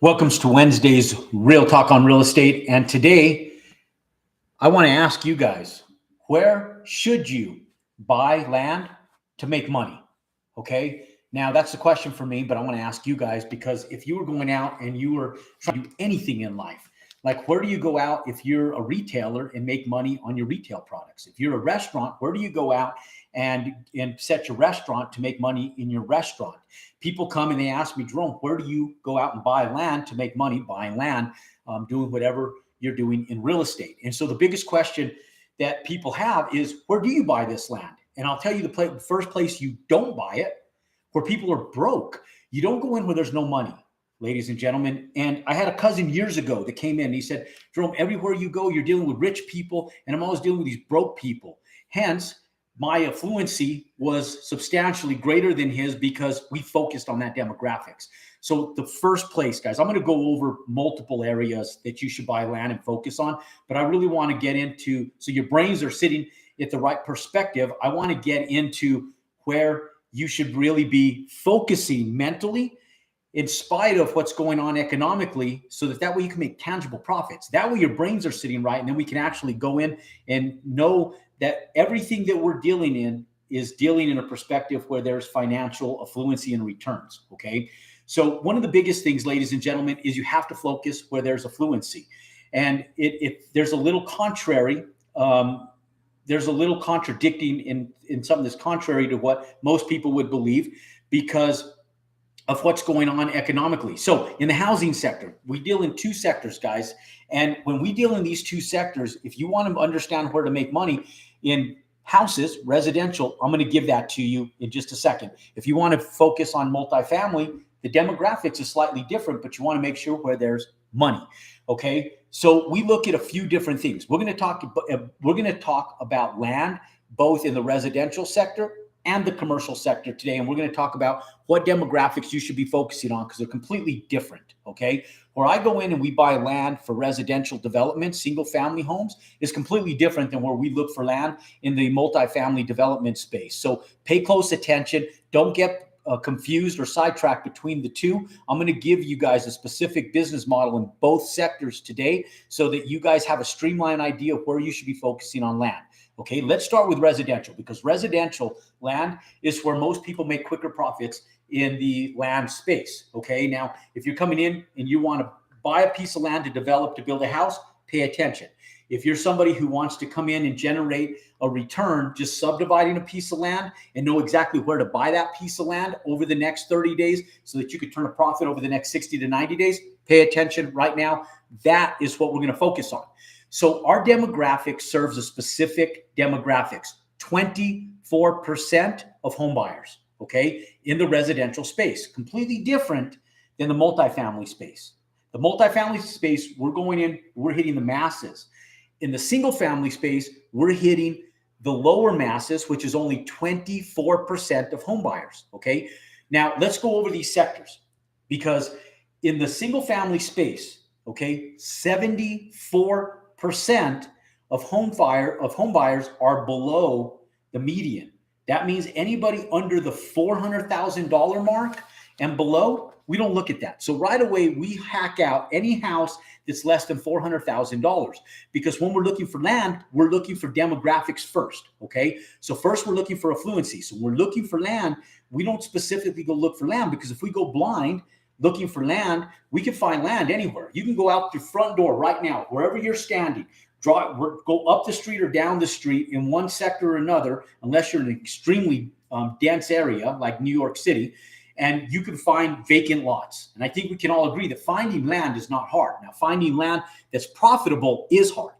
Welcome to Wednesday's Real Talk on Real Estate. And today, I want to ask you guys, where should you buy land to make money? Okay. Now, that's the question for me, but I want to ask you guys because if you were going out and you were trying to do anything in life, like where do you go out if you're a retailer and make money on your retail products? If you're a restaurant, where do you go out and set your restaurant to make money in your restaurant? People come and they ask me, Jerome, where do you go out and buy land to make money buying land, doing whatever you're doing in real estate? And so the biggest question that people have is, where do you buy this land? And I'll tell you the first place you don't buy it, where people are broke. You don't go in where there's no money, ladies and gentlemen. And I had a cousin years ago that came in and he said, Jerome, everywhere you go, you're dealing with rich people, and I'm always dealing with these broke people. Hence, my affluency was substantially greater than his because we focused on that demographics. So the first place, guys, I'm going to go over multiple areas that you should buy land and focus on, but I really want to get into, so your brains are sitting at the right perspective. I want to get into where you should really be focusing mentally in spite of what's going on economically, so that way you can make tangible profits. That way your brains are sitting right, and then we can actually go in and know that everything that we're dealing in is dealing in a perspective where there's financial affluency and returns, okay? So one of the biggest things, ladies and gentlemen, is you have to focus where there's affluency. And if there's a little contrary, there's a little contradicting in something that's contrary to what most people would believe because of what's going on economically. So in the housing sector, we deal in two sectors, guys. And when we deal in these two sectors, if you want to understand where to make money in houses, residential, I'm going to give that to you in just a second. If you want to focus on multifamily, the demographics is slightly different, but you want to make sure where there's money. Okay. So we look at a few different things. We're going to talk about land, both in the residential sector and the commercial sector today. And we're going to talk about what demographics you should be focusing on because they're completely different, okay? Where I go in and we buy land for residential development, single family homes, is completely different than where we look for land in the multifamily development space. So pay close attention. Don't get confused or sidetracked between the two. I'm going to give you guys a specific business model in both sectors today so that you guys have a streamlined idea of where you should be focusing on land. Okay, let's start with residential because residential land is where most people make quicker profits in the land space. Okay, now if you're coming in and you want to buy a piece of land to develop to build a house, pay attention. If you're somebody who wants to come in and generate a return just subdividing a piece of land and know exactly where to buy that piece of land over the next 30 days so that you could turn a profit over the next 60 to 90 days, pay attention right now. That is what we're going to focus on. So our demographic serves a specific demographics, 24% of home buyers, okay, in the residential space, completely different than the multifamily space. The multifamily space, we're hitting the masses. In the single family space, we're hitting the lower masses, which is only 24% of home buyers, okay? Now, let's go over these sectors because in the single family space, okay, 74% of home buyers are below the median. That means anybody under the $400,000 mark and below, we don't look at that. So right away, we hack out any house that's less than $400,000 because when we're looking for land, we're looking for demographics first, okay? So first we're looking for affluency. So when we're looking for land, we don't specifically go look for land because if we go blind looking for land, we can find land anywhere. You can go out the front door right now, wherever you're standing, go up the street or down the street in one sector or another, unless you're in an extremely dense area like New York City, and you can find vacant lots. And I think we can all agree that finding land is not hard. Now, finding land that's profitable is hard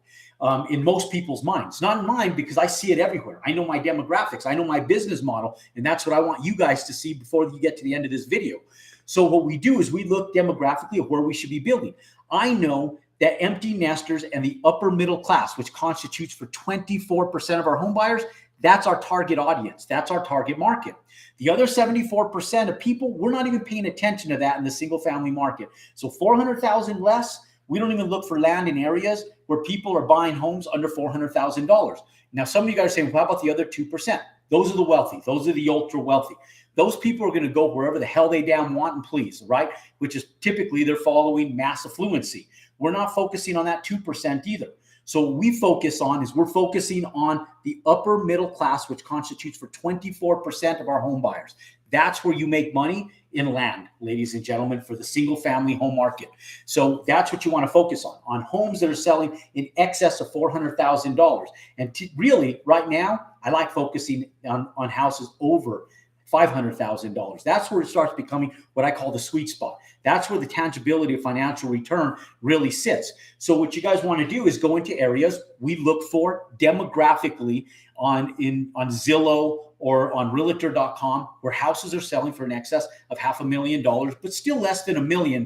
in most people's minds. Not in mine because I see it everywhere. I know my demographics. I know my business model, and that's what I want you guys to see before you get to the end of this video. So what we do is we look demographically at where we should be building. I know that empty nesters and the upper middle class, which constitutes for 24% of our home buyers, that's our target audience. That's our target market. The other 74% of people, we're not even paying attention to that in the single family market. So 400,000 less, we don't even look for land in areas where people are buying homes under $400,000. Now, some of you guys are saying, well, how about the other 2%? Those are the wealthy. Those are the ultra wealthy. Those people are going to go wherever the hell they damn want and please, right? Which is typically they're following mass affluency. We're not focusing on that 2% either. So what we focus on is we're focusing on the upper middle class, which constitutes for 24% of our home buyers. That's where you make money in land, ladies and gentlemen, for the single family home market. So that's what you want to focus on homes that are selling in excess of $400,000. And really right now, I like focusing on houses over $500,000. That's where it starts becoming what I call the sweet spot. That's where the tangibility of financial return really sits. So what you guys want to do is go into areas we look for demographically on Zillow or on realtor.com, where houses are selling for in excess of $500,000, but still less than $1 million.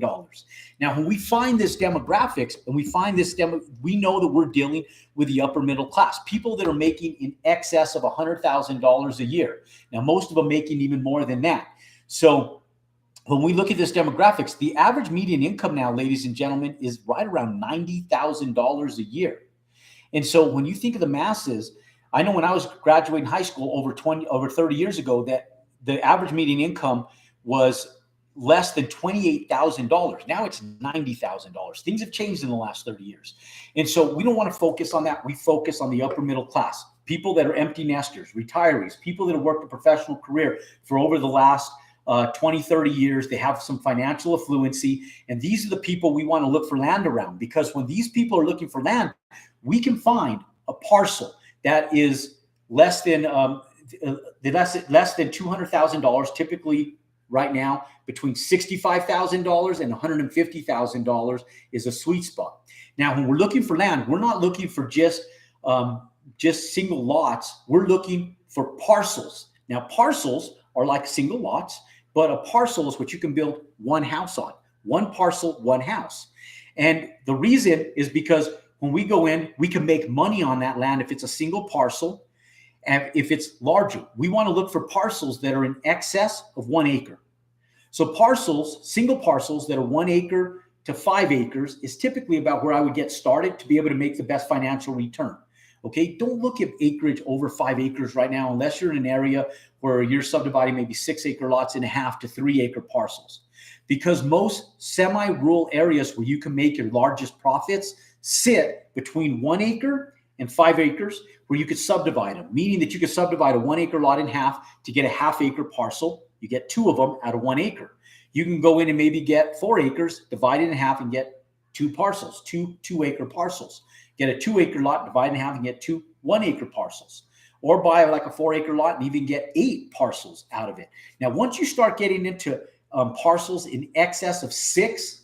Now, when we find this demographics and we find this we know that we're dealing with the upper middle class, people that are making in excess of $100,000 a year. Now, most of them making even more than that. So when we look at this demographics, the average median income now, ladies and gentlemen, is right around $90,000 a year. And so when you think of the masses, I know when I was graduating high school over 30 years ago, that the average median income was less than $28,000. Now it's $90,000. Things have changed in the last 30 years. And so we don't want to focus on that. We focus on the upper middle class, people that are empty nesters, retirees, people that have worked a professional career for over the last 20, 30 years. They have some financial affluency. And these are the people we want to look for land around, because when these people are looking for land, we can find a parcel that is less than $200,000, typically right now between $65,000 and $150,000 is a sweet spot. Now, when we're looking for land, we're not looking for just single lots. We're looking for parcels. Now, parcels are like single lots, but a parcel is what you can build one house on. One parcel, one house. And the reason is because when we go in, we can make money on that land if it's a single parcel. And if it's larger, we want to look for parcels that are in excess of 1 acre. So parcels, single parcels that are 1 acre to 5 acres is typically about where I would get started to be able to make the best financial return. Okay, don't look at acreage over 5 acres right now, unless you're in an area where you're subdividing maybe 6 acre lots in 1/2 to 3 acre parcels. Because most semi-rural areas where you can make your largest profits sit between 1 acre and 5 acres, where you could subdivide them, meaning that you could subdivide a 1 acre lot in half to get a 1/2 acre parcel. You get 2 of them out of 1 acre. You can go in and maybe get 4 acres, divide it in half and get 2 parcels, two 2 acre parcels. Get a 2 acre lot, divide it in half and get 2 1 acre parcels. Or buy like a 4 acre lot and even get 8 parcels out of it. Now, once you start getting into parcels in excess of 6,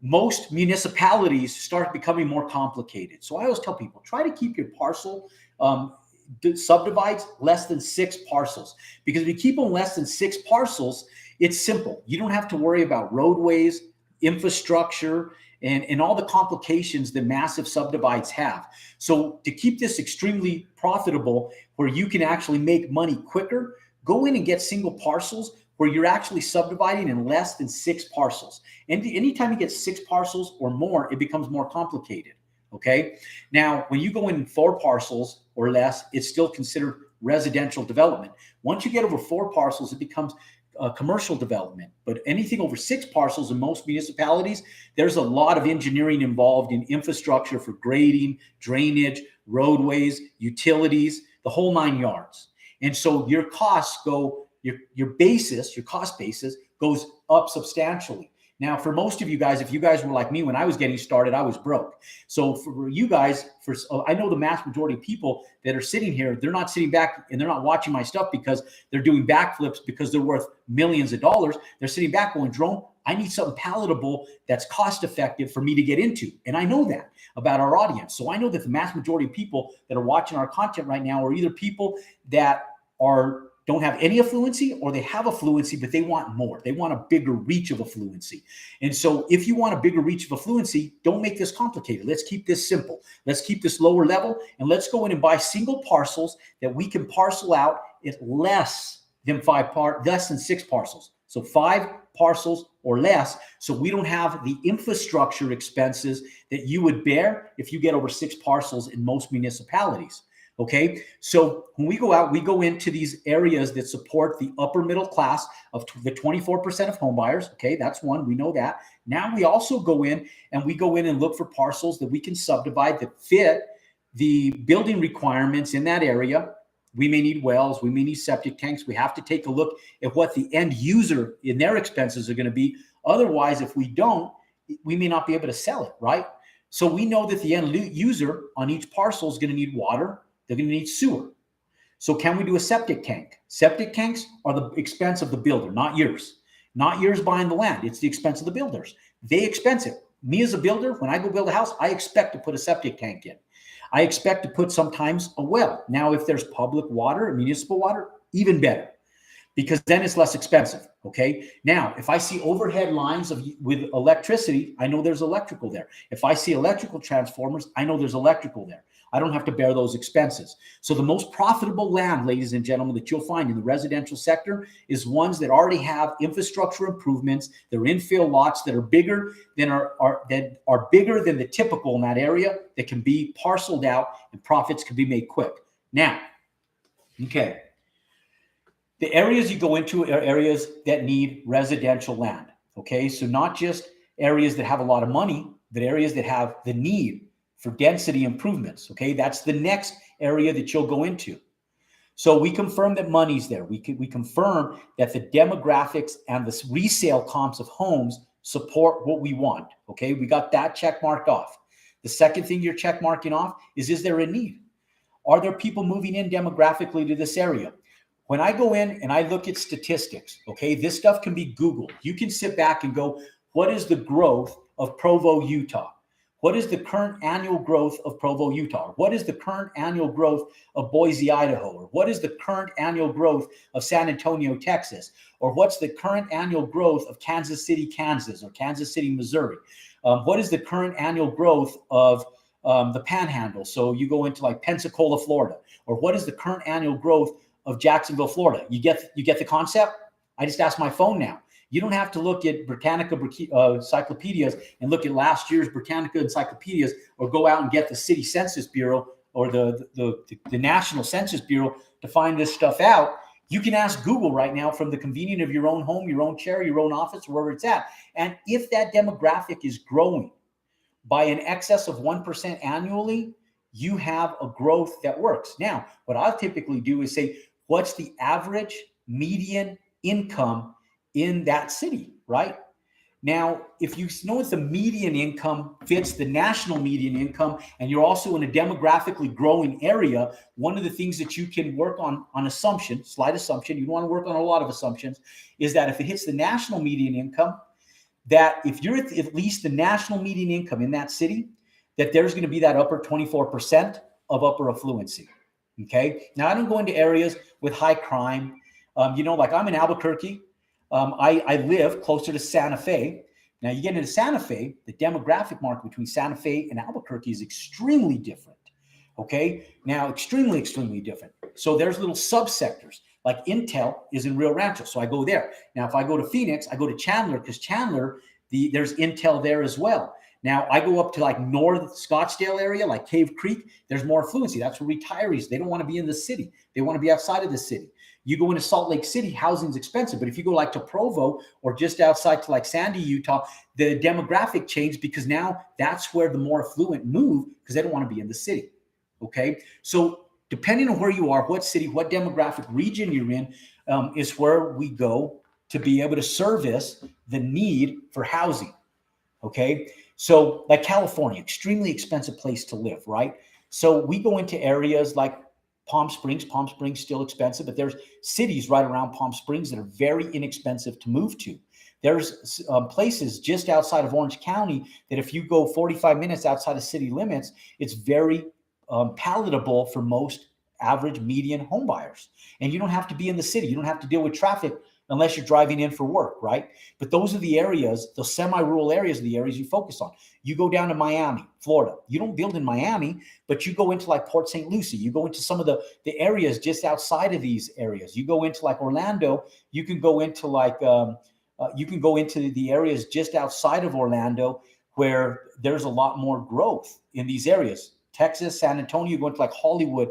most municipalities start becoming more complicated. So I always tell people, try to keep your parcel subdivides less than 6 parcels. Because if you keep them less than 6 parcels, it's simple. You don't have to worry about roadways, infrastructure, and all the complications that massive subdivides have. So to keep this extremely profitable, where you can actually make money quicker, go in and get single parcels where you're actually subdividing in less than 6 parcels. And anytime you get 6 parcels or more, it becomes more complicated. Okay. Now, when you go in 4 parcels or less, it's still considered residential development. Once you get over 4 parcels, it becomes commercial development. But anything over 6 parcels in most municipalities, there's a lot of engineering involved in infrastructure for grading, drainage, roadways, utilities, the whole 9 yards. And so your costs go, your cost basis goes up substantially. Now, for most of you guys, if you guys were like me when I was getting started, I was broke. So for you guys, I know the mass majority of people that are sitting here, they're not sitting back and they're not watching my stuff because they're doing backflips because they're worth millions of dollars. They're sitting back going, Jerome, I need something palatable that's cost effective for me to get into. And I know that about our audience. So I know that the mass majority of people that are watching our content right now are either people that don't have any affluency, or they have affluency, but they want more. They want a bigger reach of affluency. And so if you want a bigger reach of affluency, don't make this complicated. Let's keep this simple. Let's keep this lower level, and let's go in and buy single parcels that we can parcel out at less than 6 parcels. So 5 parcels or less. So we don't have the infrastructure expenses that you would bear if you get over 6 parcels in most municipalities. Okay, so when we go out, we go into these areas that support the upper middle class of the 24% of home buyers. Okay, that's one, we know that. Now we also go in and look for parcels that we can subdivide that fit the building requirements in that area. We may need wells, we may need septic tanks. We have to take a look at what the end user in their expenses are going to be. Otherwise, if we don't, we may not be able to sell it, right? So we know that the end user on each parcel is going to need water. They're going to need sewer. So can we do a septic tank? Septic tanks are the expense of the builder, not yours. Not yours buying the land. It's the expense of the builders. They expense it. Me as a builder, when I go build a house, I expect to put a septic tank in. I expect to put sometimes a well. Now, if there's public water, municipal water, even better, because then it's less expensive. Okay. Now, if I see overhead lines with electricity, I know there's electrical there. If I see electrical transformers, I know there's electrical there. I don't have to bear those expenses. So the most profitable land, ladies and gentlemen, that you'll find in the residential sector is ones that already have infrastructure improvements. They're infill lots that are bigger than are bigger than the typical in that area, that can be parceled out and profits can be made quick. Now, okay. The areas you go into are areas that need residential land. Okay. So not just areas that have a lot of money, but areas that have the need for density improvements. Okay, that's the next area that you'll go into. So we confirm that money's there. We confirm that the demographics and the resale comps of homes support what we want. Okay, we got that check marked off. The second thing you're check marking off is there a need? Are there people moving in demographically to this area? When I go in and I look at statistics, okay, this stuff can be Googled. You can sit back and go, what is the growth of Provo, Utah? What is the current annual growth of Provo, Utah? What is the current annual growth of Boise, Idaho? Or what is the current annual growth of San Antonio, Texas? Or what's the current annual growth of Kansas City, Kansas, or Kansas City, Missouri? What is the current annual growth of the Panhandle? So you go into like Pensacola, Florida. Or what is the current annual growth of Jacksonville, Florida? You get the concept? I just ask my phone now. You don't have to look at Britannica encyclopedias and look at last year's Britannica encyclopedias, or go out and get the city census bureau or the National Census Bureau to find this stuff out. You can ask Google right now from the convenience of your own home, your own chair, your own office, wherever it's at. And if that demographic is growing by an excess of 1% annually, you have a growth that works. Now, what I'll typically do is say, what's the average median income in that city, right? Now, if you know if the median income fits the national median income, and you're also in a demographically growing area, one of the things that you can work on assumption, slight assumption, you don't want to work on a lot of assumptions, is that if it hits the national median income, that if you're at least the national median income in that city, that there's going to be that upper 24% of upper affluency. Okay. Now, I don't go into areas with high crime. Like I'm in Albuquerque. I live closer to Santa Fe. Now you get into Santa Fe, the demographic market between Santa Fe and Albuquerque is extremely different. Okay. Now, extremely, extremely different. So there's little subsectors, like Intel is in Rio Rancho. So I go there. Now, if I go to Phoenix, I go to Chandler, because Chandler, there's Intel there as well. Now I go up to like North Scottsdale area, like Cave Creek, there's more affluency. That's where retirees, they don't want to be in the city. They want to be outside of the city. You go into Salt Lake City, housing's expensive. But if you go like to Provo or just outside to like Sandy, Utah, the demographic changed, because now that's where the more affluent move, because they don't want to be in the city. Okay. So depending on where you are, what city, what demographic region you're in, is where we go to be able to service the need for housing. Okay. So like California, extremely expensive place to live, right? So we go into areas like Palm Springs still expensive, but there's cities right around Palm Springs that are very inexpensive to move to. There's places just outside of Orange County that if you go 45 minutes outside of city limits, it's very palatable for most average median home buyers. And you don't have to be in the city. You don't have to deal with traffic unless you're driving in for work, right? But those are the areas, the semi-rural areas, are the areas you focus on. You go down to Miami, Florida. You don't build in Miami, but you go into like Port St. Lucie. You go into some of the areas just outside of these areas. You go into like Orlando. You can go into like you can go into the areas just outside of Orlando where there's a lot more growth in these areas. Texas, San Antonio, going to like Hollywood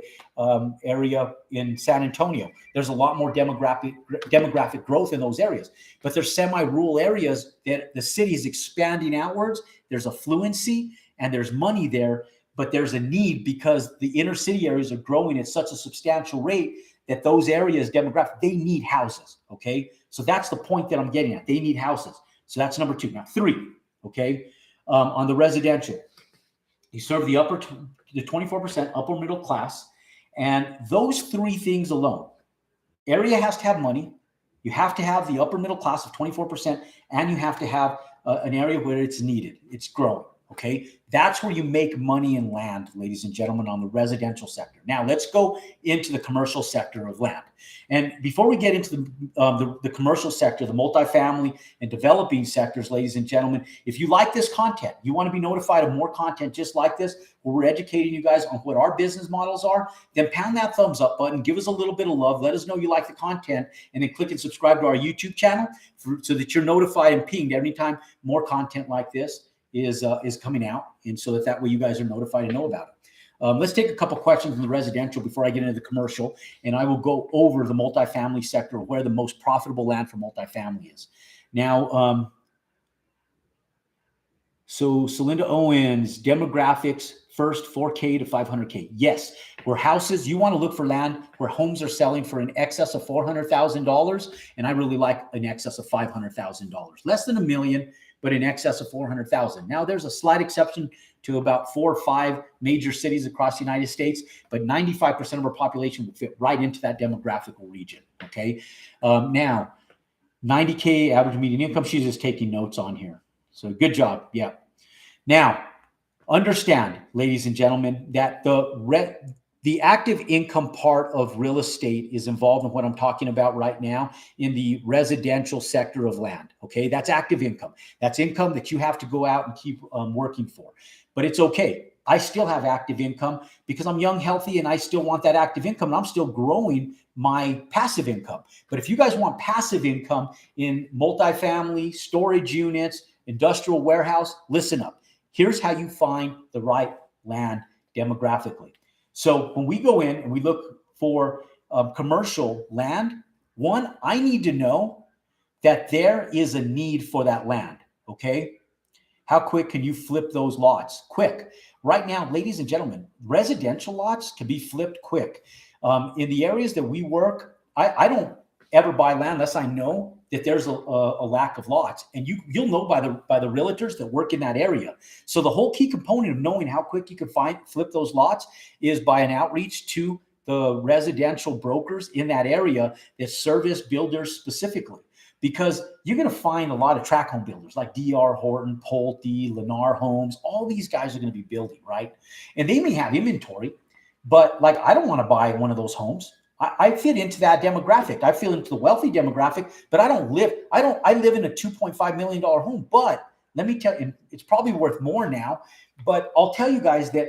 area in San Antonio. There's a lot more demographic growth in those areas. But there's semi-rural areas that the city is expanding outwards. There's affluency and there's money there, but there's a need because the inner city areas are growing at such a substantial rate that those areas demographic, they need houses, okay? So that's the point that I'm getting at. They need houses. So that's number 2. Now 3, okay? On the residential, you serve the 24% upper middle class. And those 3 things alone, area has to have money. You have to have the upper middle class of 24%, and you have to have an area where it's needed. It's growing. Okay, that's where you make money in land, ladies and gentlemen, on the residential sector. Now, let's go into the commercial sector of land. And before we get into the commercial sector, the multifamily and developing sectors, ladies and gentlemen, if you like this content, you want to be notified of more content just like this, where we're educating you guys on what our business models are, then pound that thumbs up button, give us a little bit of love, let us know you like the content, and then click and subscribe to our YouTube channel so that you're notified and pinged every time more content like this is coming out, and so that way you guys are notified and know about it. Let's take a couple questions from the residential before I get into the commercial, and I will go over the multifamily sector, where the most profitable land for multifamily is. Now, so Celinda Owens, demographics first, 4K to 500K. Yes, where houses, you want to look for land where homes are selling for an excess of $400,000, and I really like an excess of $500,000. Less than $1 million, but in excess of 400,000. Now, there's a slight exception to about 4 or 5 major cities across the United States, but 95% of our population will fit right into that demographical region, okay? Now, 90K average median income, she's just taking notes on here. So good job, yeah. Now, understand, ladies and gentlemen, that the active income part of real estate is involved in what I'm talking about right now in the residential sector of land. Okay, that's active income. That's income that you have to go out and keep working for. But it's okay. I still have active income because I'm young, healthy, and I still want that active income. And I'm still growing my passive income. But if you guys want passive income in multifamily, storage units, industrial warehouse, listen up. Here's how you find the right land demographically. So when we go in and we look for commercial land, one, I need to know that there is a need for that land, okay? How quick can you flip those lots? Quick. Right now, ladies and gentlemen, residential lots can be flipped quick. In the areas that we work, I don't ever buy land unless I know that there's a lack of lots, and you'll know by the realtors that work in that area. So the whole key component of knowing how quick you can flip those lots is by an outreach to the residential brokers in that area that service builders specifically, because you're going to find a lot of tract home builders like D.R. Horton, Pulte, Lennar Homes. All these guys are going to be building, right? And they may have inventory, but like I don't want to buy one of those homes. I fit into that demographic. I fit into the wealthy demographic, but I live in a $2.5 million home. But let me tell you, it's probably worth more now. But I'll tell you guys that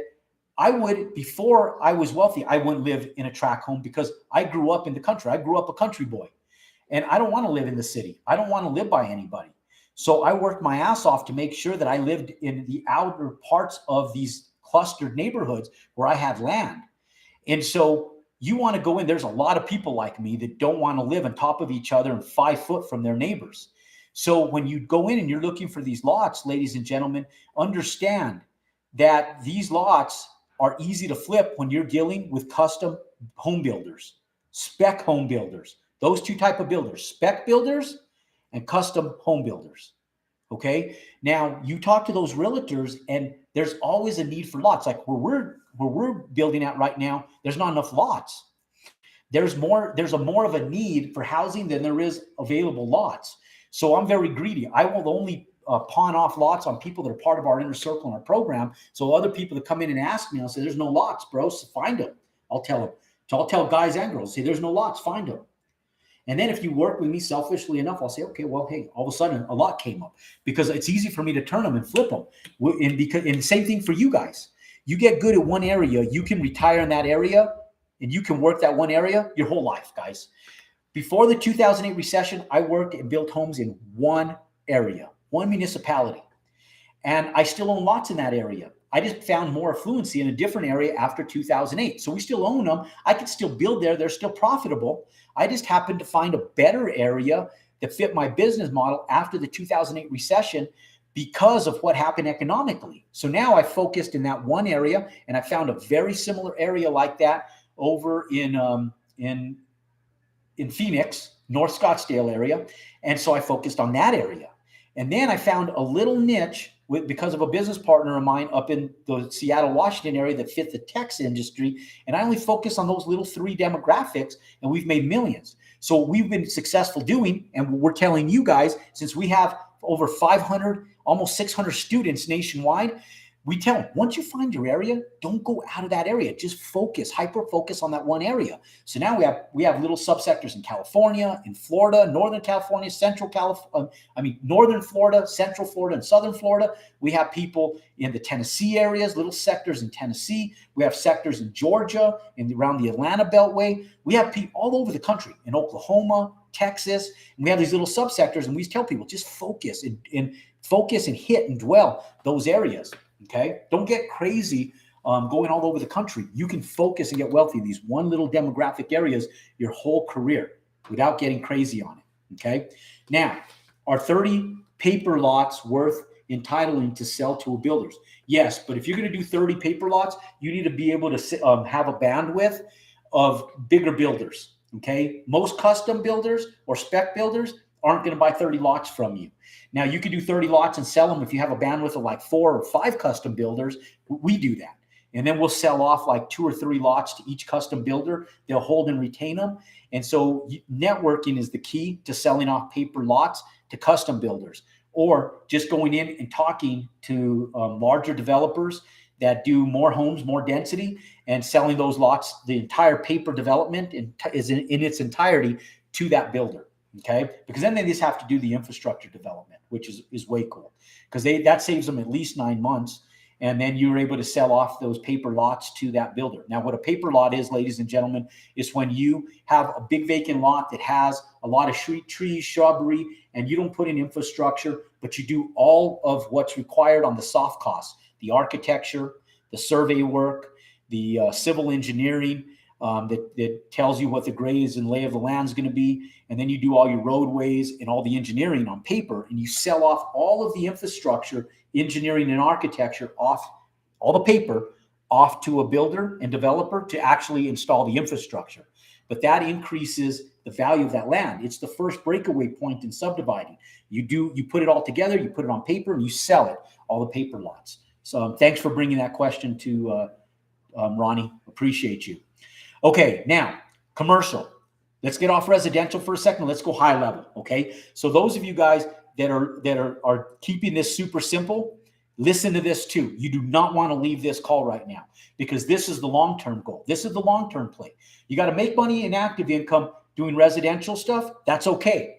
before I was wealthy, I wouldn't live in a tract home because I grew up in the country. I grew up a country boy, and I don't want to live in the city. I don't want to live by anybody. So I worked my ass off to make sure that I lived in the outer parts of these clustered neighborhoods where I had land. And so you want to go in. There's a lot of people like me that don't want to live on top of each other and 5 foot from their neighbors. So when you go in and you're looking for these lots, ladies and gentlemen, understand that these lots are easy to flip when you're dealing with custom home builders, spec home builders, those 2 type of builders, spec builders and custom home builders. Okay. Now you talk to those realtors and there's always a need for lots. Like where we're building at right now, there's not enough lots. There's more of a need for housing than there is available lots. So I'm very greedy. I will only pawn off lots on people that are part of our inner circle in our program. So other people that come in and ask me, I'll say, there's no lots, bro. So find them. I'll tell them. So I'll tell guys and girls, say, there's no lots, find them. And then if you work with me selfishly enough, I'll say, okay, well, hey, all of a sudden a lot came up because it's easy for me to turn them and flip them. And same thing for you guys. You get good at one area, you can retire in that area and you can work that one area your whole life, guys. Before the 2008 recession, I worked and built homes in one area, one municipality. And I still own lots in that area. I just found more affluency in a different area after 2008. So we still own them. I could still build there. They're still profitable. I just happened to find a better area that fit my business model after the 2008 recession because of what happened economically. So now I focused in that one area, and I found a very similar area like that over in Phoenix, North Scottsdale area. And so I focused on that area. And then I found a little niche because of a business partner of mine up in the Seattle, Washington area that fit the tech industry. And I only focus on those little 3 demographics, and we've made millions. So we've been successful doing, and we're telling you guys, since we have over 500, almost 600 students nationwide, we tell them, once you find your area, don't go out of that area. Just focus, hyper focus on that one area. So now we have little subsectors in California, in Florida, Northern California, Northern Florida, Central Florida, and Southern Florida. We have people in the Tennessee areas, little sectors in Tennessee. We have sectors in Georgia and around the Atlanta Beltway. We have people all over the country, in Oklahoma, Texas, and we have these little subsectors, and we tell people, just focus and hit and dwell those areas. Okay, don't get crazy going all over the country. You can focus and get wealthy in these one little demographic areas your whole career without getting crazy on it. Okay, now, are 30 paper lots worth entitling to sell to a builders? Yes, but if you're going to do 30 paper lots, you need to be able to have a bandwidth of bigger builders. Okay, most custom builders or spec builders aren't going to buy 30 lots from you. Now, you could do 30 lots and sell them if you have a bandwidth of like 4 or 5 custom builders. We do that. And then we'll sell off like 2 or 3 lots to each custom builder. They'll hold and retain them. And so networking is the key to selling off paper lots to custom builders, or just going in and talking to larger developers that do more homes, more density, and selling those lots, the entire paper development is in its entirety to that builder. Okay, because then they just have to do the infrastructure development, which is way cool, because that saves them at least 9 months, and then you're able to sell off those paper lots to that builder. Now, what a paper lot is, ladies and gentlemen, is when you have a big vacant lot that has a lot of trees, shrubbery, and you don't put in infrastructure, but you do all of what's required on the soft costs, the architecture, the survey work, the civil engineering, that tells you what the grades and lay of the land is going to be. And then you do all your roadways and all the engineering on paper, and you sell off all of the infrastructure, engineering and architecture off, all the paper off to a builder and developer to actually install the infrastructure. But that increases the value of that land. It's the first breakaway point in subdividing. You put it all together, you put it on paper, and you sell it, all the paper lots. So thanks for bringing that question to Ronnie. Appreciate you. Okay, now, commercial. Let's get off residential for a second. Let's go high level, okay? So those of you guys that are keeping this super simple, listen to this too. You do not want to leave this call right now, because this is the long-term goal. This is the long-term play. You got to make money in active income doing residential stuff. That's okay.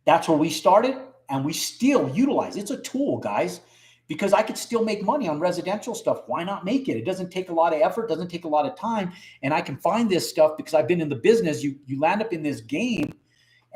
That's where we started, and we still utilize. It's a tool, guys. Because I could still make money on residential stuff. Why not make it? It doesn't take a lot of effort, doesn't take a lot of time. And I can find this stuff because I've been in the business. You land up in this game,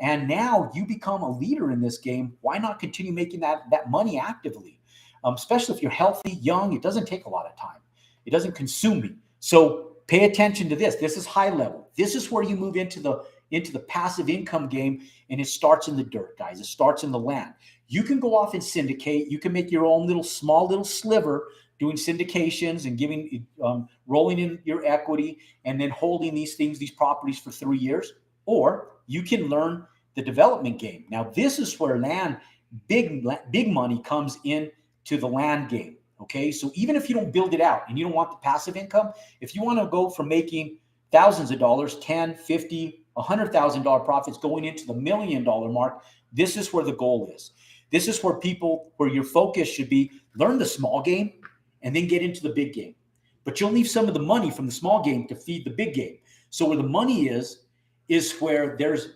and now you become a leader in this game. Why not continue making that money actively? Especially if you're healthy, young, it doesn't take a lot of time. It doesn't consume me. So pay attention to this. This is high level. This is where you move into the passive income game, and it starts in the dirt, guys. It starts in the land. You can go off and syndicate. You can make your own small little sliver doing syndications and giving, rolling in your equity and then holding these properties for 3 years. Or you can learn the development game. Now, this is where big money comes in to the land game. Okay. So even if you don't build it out and you don't want the passive income, if you want to go from making thousands of dollars, 10, 50, $100,000 profits going into the $1 million mark, this is where the goal is. This is where your focus should be. Learn the small game and then get into the big game. But you'll leave some of the money from the small game to feed the big game. So where the money is where there's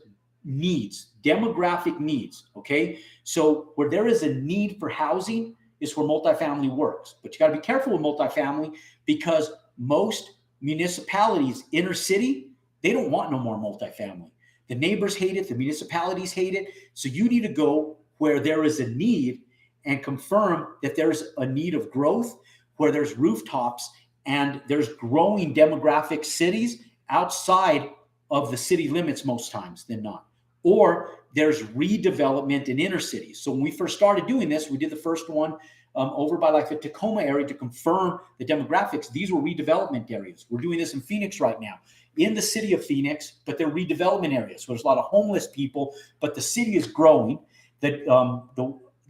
needs, demographic needs, okay? So where there is a need for housing is where multifamily works. But you got to be careful with multifamily, because most municipalities, inner city, they don't want no more multifamily. The neighbors hate it. The municipalities hate it. So you need to go where there is a need and confirm that there's a need of growth, where there's rooftops and there's growing demographic cities outside of the city limits most times than not. Or there's redevelopment in inner cities. So when we first started doing this, we did the first one over by like the Tacoma area to confirm the demographics. These were redevelopment areas. We're doing this in Phoenix right now, in the city of Phoenix, but they're redevelopment areas. So there's a lot of homeless people, but the city is growing. The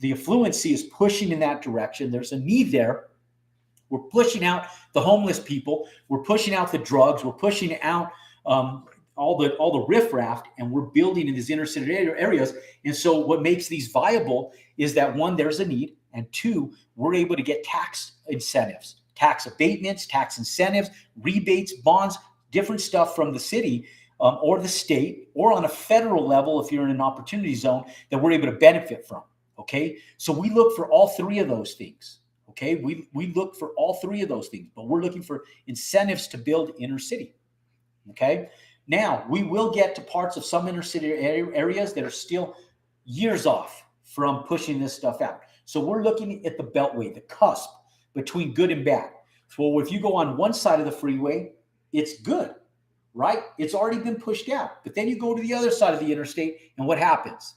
affluency is pushing in that direction. There's a need there. We're pushing out the homeless people. We're pushing out the drugs. We're pushing out all the riffraff, and we're building in these inner city areas. And so what makes these viable is that, one, there's a need, and two, we're able to get tax incentives, tax abatements, tax incentives, rebates, bonds, different stuff from the city or the state, or on a federal level if you're in an opportunity zone, that we're able to benefit from. Okay, so we look for all three of those things. Okay, we look for all three of those things, but we're looking for incentives to build inner city. Okay, now we will get to parts of some inner city areas that are still years off from pushing this stuff out. So we're looking at the beltway, the cusp between good and bad. So if you go on one side of the freeway, it's good, right? It's already been pushed out. But then you go to the other side of the interstate, and what happens?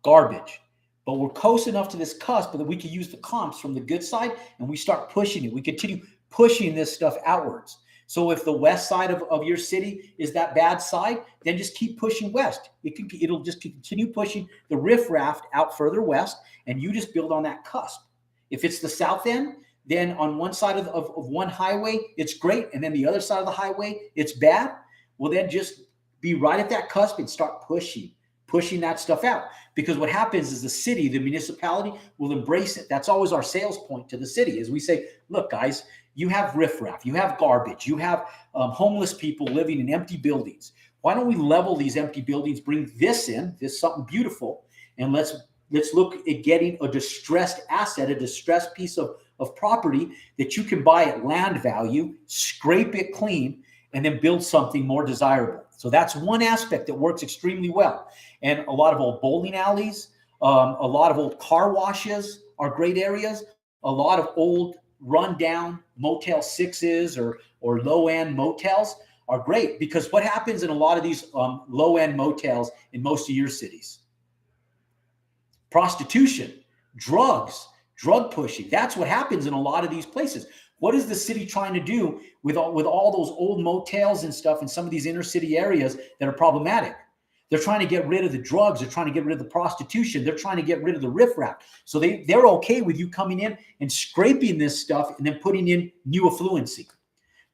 Garbage. But we're close enough to this cusp that we can use the comps from the good side, and we start pushing it. We continue pushing this stuff outwards. So if the west side of your city is that bad side, then just keep pushing west. It'll just continue pushing the riffraff out further west, and you just build on that cusp. If it's the south end, then on one side of one highway, it's great, and then the other side of the highway, it's bad. Well, then just be right at that cusp and start pushing that stuff out. Because what happens is the city, the municipality, will embrace it. That's always our sales point to the city, is we say, look, guys, you have riffraff, you have garbage, you have homeless people living in empty buildings. Why don't we level these empty buildings, bring this something beautiful, and let's look at getting a distressed asset, a distressed piece of property that you can buy at land value, scrape it clean, and then build something more desirable. So that's one aspect that works extremely well. And a lot of old bowling alleys, a lot of old car washes are great areas. A lot of old rundown Motel 6s or low-end motels are great, because what happens in a lot of these low-end motels in most of your cities? Prostitution, drugs, drug pushing. That's what happens in a lot of these places. What is the city trying to do with all those old motels and stuff in some of these inner city areas that are problematic? They're trying to get rid of the drugs. They're trying to get rid of the prostitution. They're trying to get rid of the riffraff. So they're okay with you coming in and scraping this stuff and then putting in new affluency,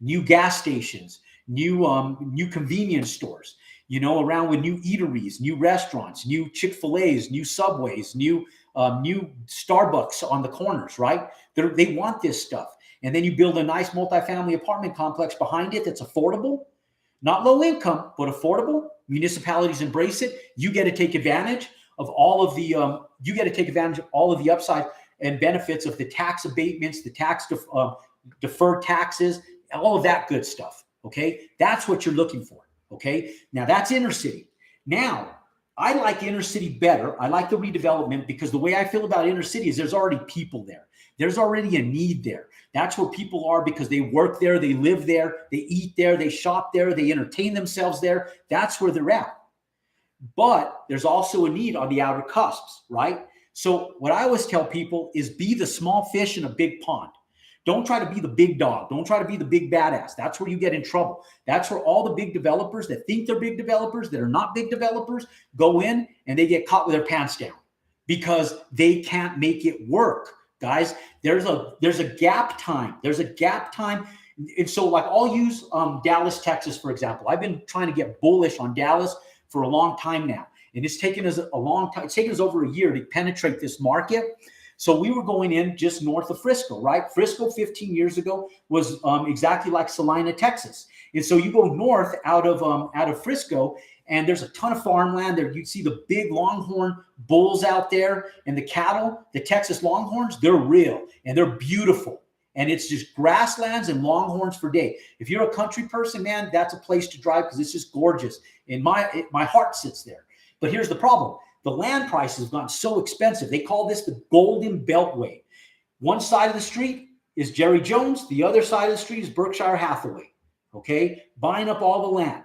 new gas stations, new convenience stores, around with new eateries, new restaurants, new Chick-fil-A's, new Subways, new Starbucks on the corners, right? They want this stuff. And then you build a nice multifamily apartment complex behind it that's affordable, not low income, but affordable. Municipalities embrace it. You get to take advantage of all of the upside and benefits of the tax abatements, the tax deferred taxes, all of that good stuff. Okay, that's what you're looking for. Okay, now that's inner city. Now, I like inner city better. I like the redevelopment, because the way I feel about inner city is there's already people there. There's already a need there. That's where people are, because they work there, they live there, they eat there, they shop there, they entertain themselves there. That's where they're at. But there's also a need on the outer cusps, right? So what I always tell people is be the small fish in a big pond. Don't try to be the big dog. Don't try to be the big badass. That's where you get in trouble. That's where all the big developers that think they're big developers, that are not big developers, go in and they get caught with their pants down, because they can't make it work. Guys, there's a gap time. There's a gap time. And so, like, I'll use Dallas, Texas, for example. I've been trying to get bullish on Dallas for a long time now. And it's taken us a long time. It's taken us over a year to penetrate this market. So we were going in just north of Frisco, right? Frisco 15 years ago was exactly like Salina, Texas. And so you go north out of Frisco, and there's a ton of farmland there. You see the big longhorn bulls out there, and the cattle, the Texas Longhorns, they're real and they're beautiful. And it's just grasslands and longhorns for day. If you're a country person, man, that's a place to drive because it's just gorgeous. And my heart sits there. But here's the problem. The land prices have gotten so expensive. They call this the Golden Beltway. One side of the street is Jerry Jones. The other side of the street is Berkshire Hathaway, okay, buying up all the land.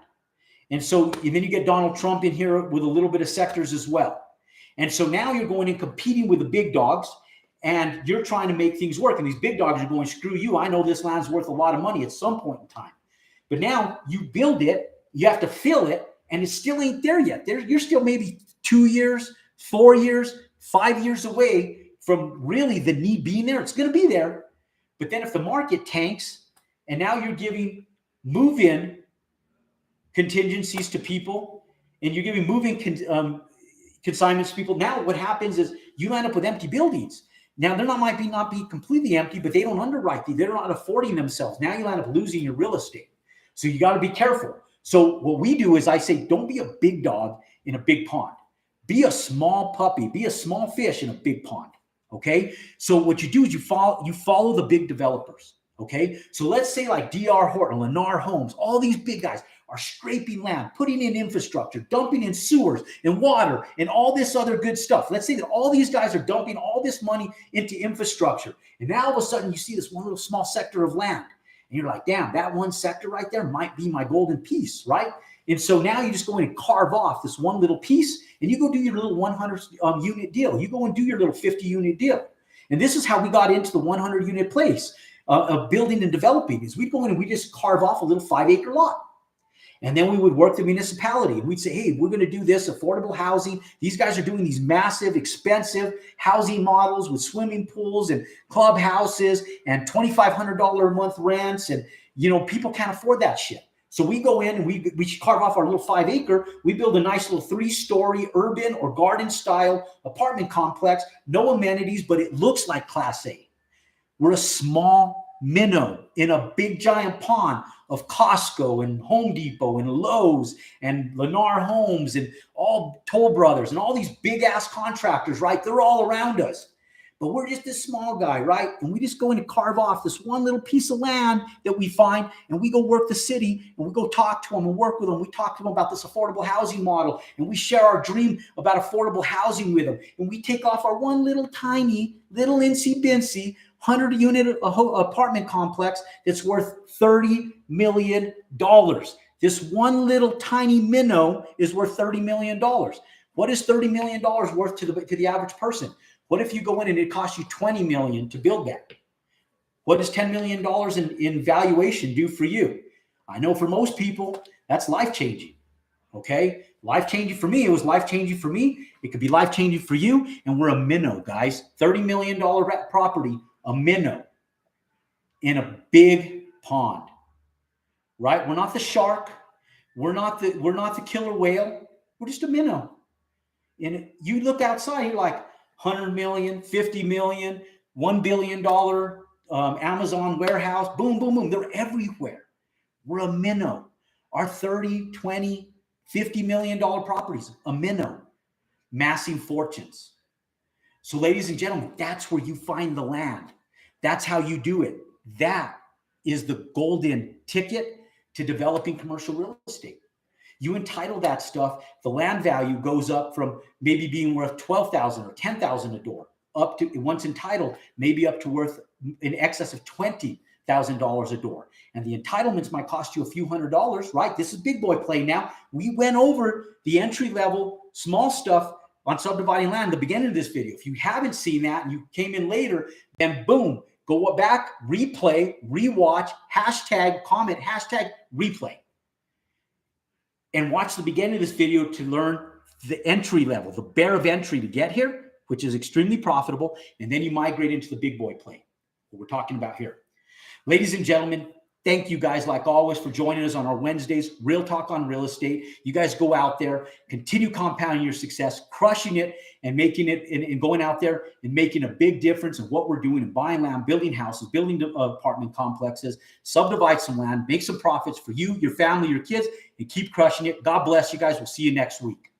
And then you get Donald Trump in here with a little bit of sectors as well. And so now you're going and competing with the big dogs, and you're trying to make things work. And these big dogs are going, screw you. I know this land's worth a lot of money at some point in time. But now you build it, you have to fill it, and it still ain't there yet. You're still maybe 2 years, 4 years, 5 years away from really the need being there. It's going to be there. But then if the market tanks, and now you're giving move-in contingencies to people, and you're giving move-in consignments to people, now what happens is you end up with empty buildings. Now, they might not be completely empty, but they don't underwrite. They're not affording themselves. Now you end up losing your real estate. So you got to be careful. So what we do is I say, don't be a big dog in a big pond. Be a small puppy. Be a small fish in a big pond. Okay? So what you do is you follow the big developers. Okay? So let's say like D.R. Horton, Lennar Homes, all these big guys are scraping land, putting in infrastructure, dumping in sewers and water and all this other good stuff. Let's say that all these guys are dumping all this money into infrastructure. And now all of a sudden you see this one little small sector of land. And you're like, damn, that one sector right there might be my golden piece, right? And so now you just go in and carve off this one little piece, and you go do your little 100 unit deal. You go and do your little 50 unit deal. And this is how we got into the 100 unit place of building and developing, is we'd go in and we just carve off a little 5 acre lot. And then we would work the municipality, and we'd say, hey, we're going to do this affordable housing. These guys are doing these massive, expensive housing models with swimming pools and clubhouses and $2,500 a month rents. And, people can't afford that shit. So we go in and we carve off our little 5 acre. We build a nice little 3-story urban or garden style apartment complex, no amenities, but it looks like Class A. We're a small minnow in a big giant pond of Costco and Home Depot and Lowe's and Lennar Homes and all Toll Brothers and all these big ass contractors, right? They're all around us. But we're just this small guy, right? And we just go in and carve off this one little piece of land that we find, and we go work the city, and we go talk to them and work with them. We talk to them about this affordable housing model, and we share our dream about affordable housing with them. And we take off our one little tiny, little incy-bincy 100-unit apartment complex that's worth $30 million. This one little tiny minnow is worth $30 million. What is $30 million worth to the average person? What if you go in and it costs you $20 million to build that? What does $10 million in valuation do for you? I know for most people, that's life-changing. Okay? Life-changing for me. It was life-changing for me. It could be life-changing for you. And we're a minnow, guys. $30 million property, a minnow in a big pond. Right? We're not the shark. We're not the killer whale. We're just a minnow. And you look outside, you're like, 100 million, 50 million, $1 billion Amazon warehouse, boom, boom, boom. They're everywhere. We're a minnow. Our 30, 20, $50 million properties, a minnow, massing fortunes. So ladies and gentlemen, that's where you find the land. That's how you do it. That is the golden ticket to developing commercial real estate. You entitle that stuff, the land value goes up from maybe being worth $12,000 or $10,000 a door, up to, once entitled, maybe up to worth in excess of $20,000 a door. And the entitlements might cost you a few $100s, right? This is big boy play now. We went over the entry level, small stuff on subdividing land at the beginning of this video. If you haven't seen that and you came in later, then boom, go back, replay, rewatch, hashtag, comment, hashtag, replay. And watch the beginning of this video to learn the entry level, the bear of entry to get here, which is extremely profitable. And then you migrate into the big boy play, what we're talking about here. Ladies and gentlemen, thank you guys, like always, for joining us on our Wednesdays, Real Talk on Real Estate. You guys go out there, continue compounding your success, crushing it and making it and going out there and making a big difference in what we're doing and buying land, building houses, building apartment complexes, subdivide some land, make some profits for you, your family, your kids, and keep crushing it. God bless you guys. We'll see you next week.